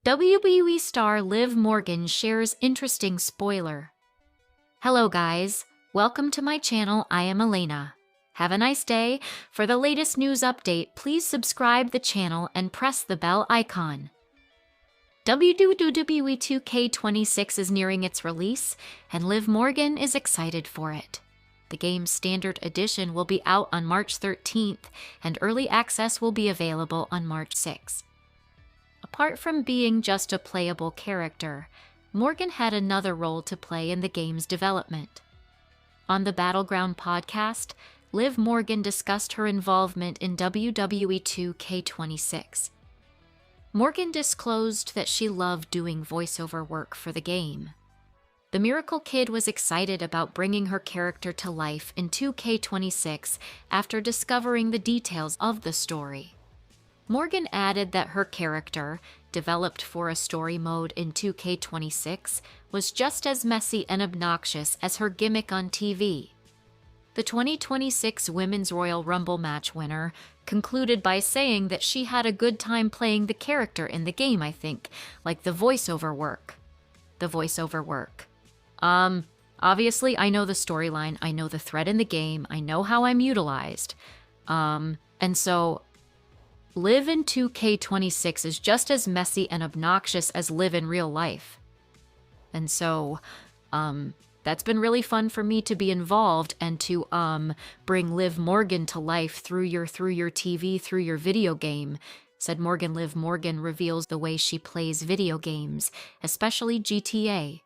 WWE star Liv Morgan shares interesting spoiler. Hello guys, welcome to my channel. I am Elena. Have a nice day. For the latest news update, please subscribe the channel and press the bell icon. WWE 2K26 is nearing its release, and Liv Morgan is excited for it. The game's standard edition will be out on March 13th, and early access will be available on March 6th. Apart from being just a playable character, Morgan had another role to play in the game's development. On the Battleground podcast, Liv Morgan discussed her involvement in WWE 2K26. Morgan disclosed that she loved doing voiceover work for the game. The Miracle Kid was excited about bringing her character to life in 2K26 after discovering the details of the story. Morgan added that her character, developed for a story mode in 2K26, was just as messy and obnoxious as her gimmick on TV. The 2026 Women's Royal Rumble match winner concluded by saying that she had a good time playing the character in the game, I think, like the voiceover work. Obviously I know the storyline, I know the thread in the game, I know how I'm utilized. And so Liv in 2K26 is just as messy and obnoxious as Liv in real life. And so, that's been really fun for me to be involved and to bring Liv Morgan to life through your TV, through your video game, said Morgan. Liv Morgan reveals the way she plays video games, especially GTA.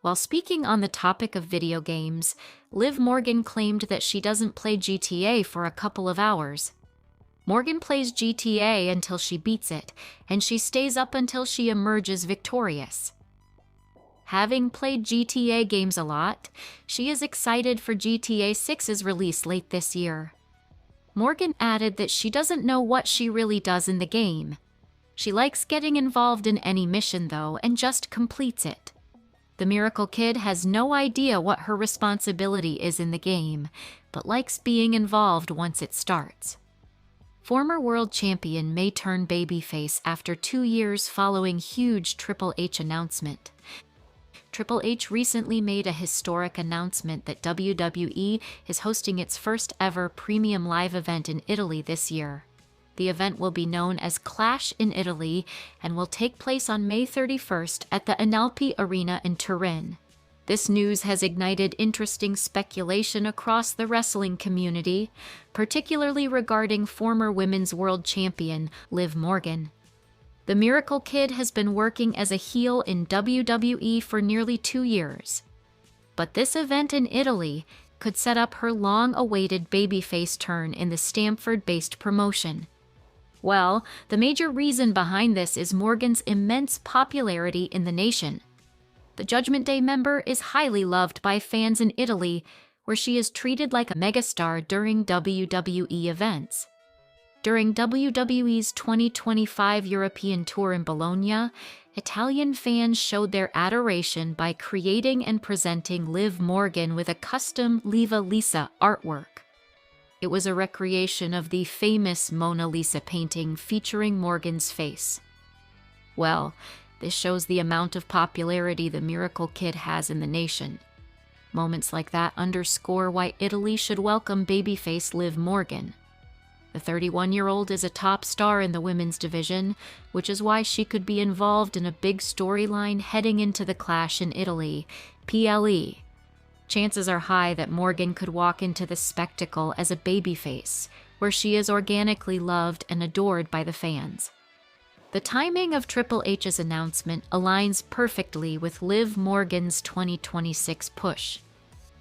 While speaking on the topic of video games, Liv Morgan claimed that she doesn't play GTA for a couple of hours. Morgan plays GTA until she beats it, and she stays up until she emerges victorious. Having played GTA games a lot, she is excited for GTA 6's release late this year. Morgan added that she doesn't know what she really does in the game. She likes getting involved in any mission though, and just completes it. The Miracle Kid has no idea what her responsibility is in the game, but likes being involved once it starts. Former world champion may turn babyface after 2 years following huge Triple H announcement. Triple H recently made a historic announcement that WWE is hosting its first ever premium live event in Italy this year. The event will be known as Clash in Italy and will take place on May 31st at the Anoa'i Arena in Turin. This news has ignited interesting speculation across the wrestling community, particularly regarding former women's world champion Liv Morgan. The Miracle Kid has been working as a heel in WWE for nearly 2 years. But this event in Italy could set up her long-awaited babyface turn in the Stamford-based promotion. Well, the major reason behind this is Morgan's immense popularity in the nation. The Judgment Day member is highly loved by fans in Italy, where she is treated like a megastar during WWE events. During WWE's 2025 European tour in Bologna, Italian fans showed their adoration by creating and presenting Liv Morgan with a custom Liva Lisa artwork. It was a recreation of the famous Mona Lisa painting featuring Morgan's face. Well, this shows the amount of popularity the Miracle Kid has in the nation. Moments like that underscore why Italy should welcome babyface Liv Morgan. The 31-year-old is a top star in the women's division, which is why she could be involved in a big storyline heading into the Clash in Italy, PLE. Chances are high that Morgan could walk into the spectacle as a babyface, where she is organically loved and adored by the fans. The timing of Triple H's announcement aligns perfectly with Liv Morgan's 2026 push.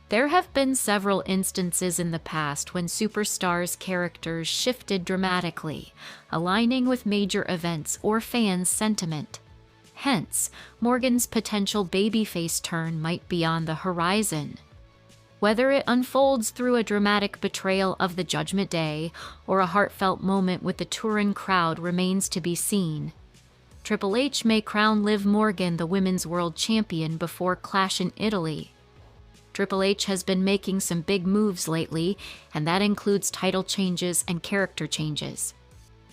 There have been several instances in the past when superstars' characters shifted dramatically, aligning with major events or fans' sentiment. Hence, Morgan's potential babyface turn might be on the horizon. Whether it unfolds through a dramatic betrayal of the Judgment Day or a heartfelt moment with the Turin crowd remains to be seen. Triple H may crown Liv Morgan the Women's World Champion before Clash in Italy. Triple H has been making some big moves lately, and that includes title changes and character changes.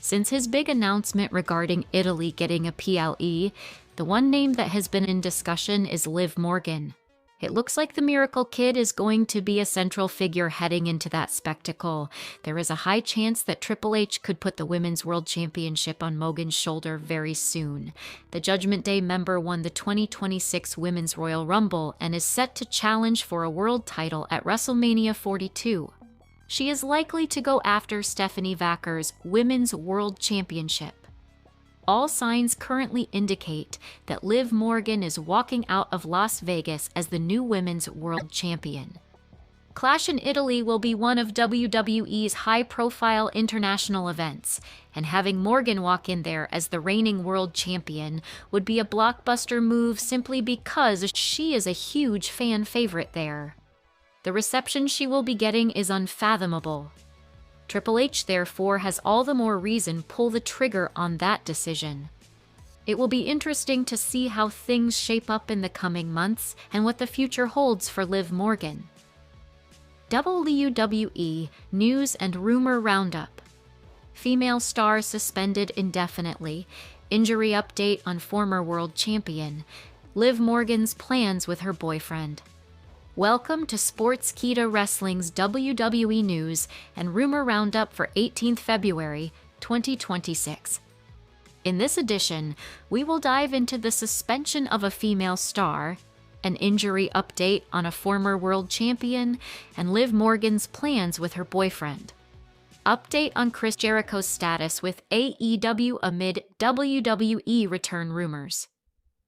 Since his big announcement regarding Italy getting a PLE, the one name that has been in discussion is Liv Morgan. It looks like the Miracle Kid is going to be a central figure heading into that spectacle. There is a high chance that Triple H could put the Women's World Championship on Morgan's shoulder very soon. The Judgment Day member won the 2026 Women's Royal Rumble and is set to challenge for a world title at WrestleMania 42. She is likely to go after Stephanie Vacker's Women's World Championship. All signs currently indicate that Liv Morgan is walking out of Las Vegas as the new Women's World Champion. Clash in Italy will be one of WWE's high-profile international events, and having Morgan walk in there as the reigning world champion would be a blockbuster move simply because she is a huge fan favorite there. The reception she will be getting is unfathomable. Triple H, therefore, has all the more reason pull the trigger on that decision. It will be interesting to see how things shape up in the coming months and what the future holds for Liv Morgan. WWE News and Rumor Roundup. Female star suspended indefinitely. Injury update on former world champion. Liv Morgan's plans with her boyfriend. Welcome to Sportskeeda Wrestling's WWE News and Rumor Roundup for 18th February, 2026. In this edition, we will dive into the suspension of a female star, an injury update on a former world champion, and Liv Morgan's plans with her boyfriend. Update on Chris Jericho's status with AEW amid WWE return rumors.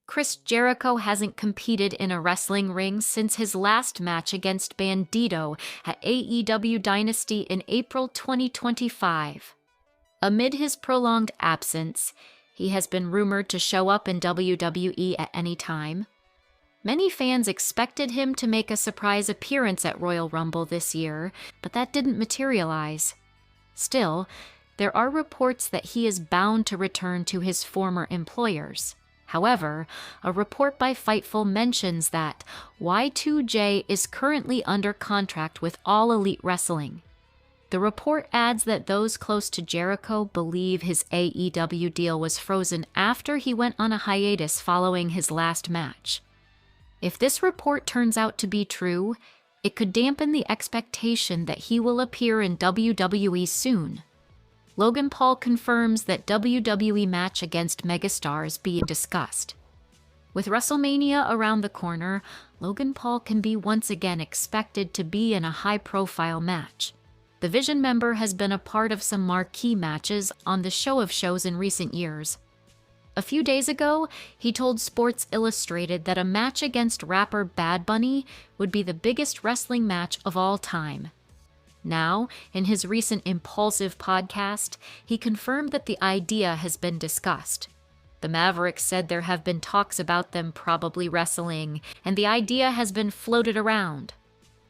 Chris Jericho hasn't competed in a wrestling ring since his last match against Bandito at AEW Dynasty in April 2025. Amid his prolonged absence, he has been rumored to show up in WWE at any time. Many fans expected him to make a surprise appearance at Royal Rumble this year, but that didn't materialize. Still, there are reports that he is bound to return to his former employers. However, a report by Fightful mentions that Y2J is currently under contract with All Elite Wrestling. The report adds that those close to Jericho believe his AEW deal was frozen after he went on a hiatus following his last match. If this report turns out to be true, it could dampen the expectation that he will appear in WWE soon. Logan Paul confirms that WWE match against megastars being discussed. With WrestleMania around the corner, Logan Paul can be once again expected to be in a high-profile match. The Vision member has been a part of some marquee matches on the show of shows in recent years. A few days ago, he told Sports Illustrated that a match against rapper Bad Bunny would be the biggest wrestling match of all time. Now, in his recent Impulsive podcast, he confirmed that the idea has been discussed. The Maverick said there have been talks about them probably wrestling, and the idea has been floated around.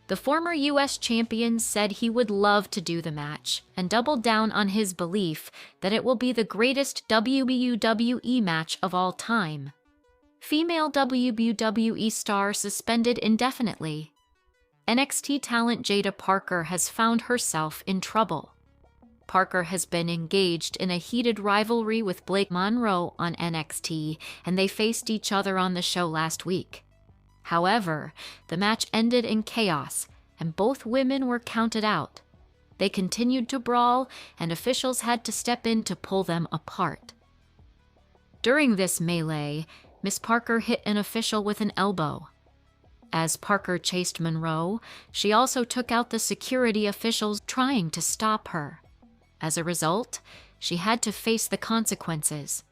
The former U.S. champion said he would love to do the match, and doubled down on his belief that it will be the greatest WWE match of all time. Female WWE star suspended indefinitely. NXT talent Jada Parker has found herself in trouble. Parker has been engaged in a heated rivalry with Blake Monroe on NXT, and they faced each other on the show last week. However, the match ended in chaos, and both women were counted out. They continued to brawl, and officials had to step in to pull them apart. During this melee, Miss Parker hit an official with an elbow. As Parker chased Monroe, she also took out the security officials trying to stop her. As a result, she had to face the consequences.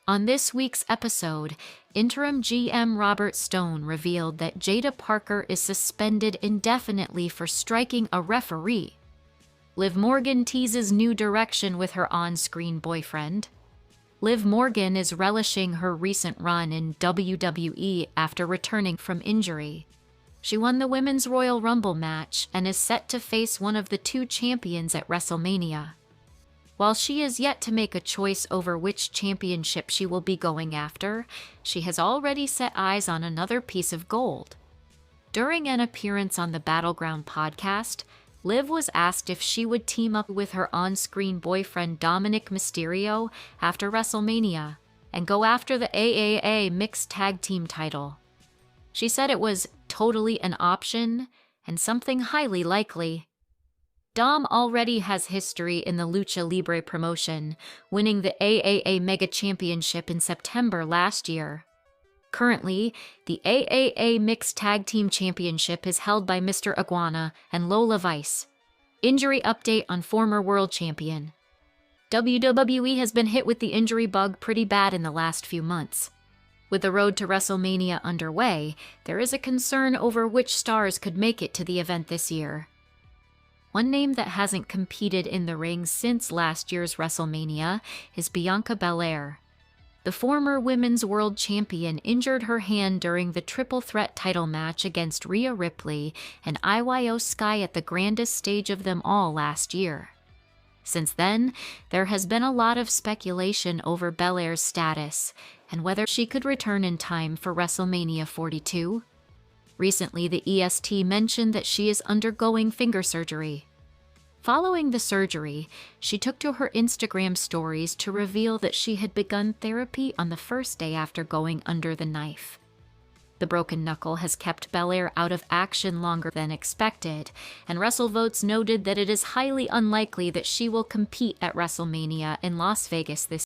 On this week's episode, interim GM Robert Stone revealed that Jada Parker is suspended indefinitely for striking a referee. Liv Morgan teases new direction with her on-screen boyfriend. Liv Morgan is relishing her recent run in WWE after returning from injury. She won the Women's Royal Rumble match and is set to face one of the two champions at WrestleMania. While she is yet to make a choice over which championship she will be going after, she has already set eyes on another piece of gold. During an appearance on the Battleground podcast, Liv was asked if she would team up with her on-screen boyfriend Dominic Mysterio after WrestleMania and go after the AAA Mixed Tag Team title. She said it was totally an option and something highly likely. Dom already has history in the Lucha Libre promotion, winning the AAA Mega Championship in September last year. Currently, the AAA Mixed Tag Team Championship is held by Mr. Iguana and Lola Vice. Injury update on former world champion. WWE has been hit with the injury bug pretty bad in the last few months. With the road to WrestleMania underway, there is a concern over which stars could make it to the event this year. One name that hasn't competed in the ring since last year's WrestleMania is Bianca Belair. The former Women's World Champion injured her hand during the triple threat title match against Rhea Ripley and Io Sky at the grandest stage of them all last year. Since then, there has been a lot of speculation over Belair's status and whether she could return in time for WrestleMania 42. Recently, the EST mentioned that she is undergoing finger surgery. Following the surgery, she took to her Instagram stories to reveal that she had begun therapy on the first day after going under the knife. The broken knuckle has kept Belair out of action longer than expected, and WrestleVotes noted that it is highly unlikely that she will compete at WrestleMania in Las Vegas this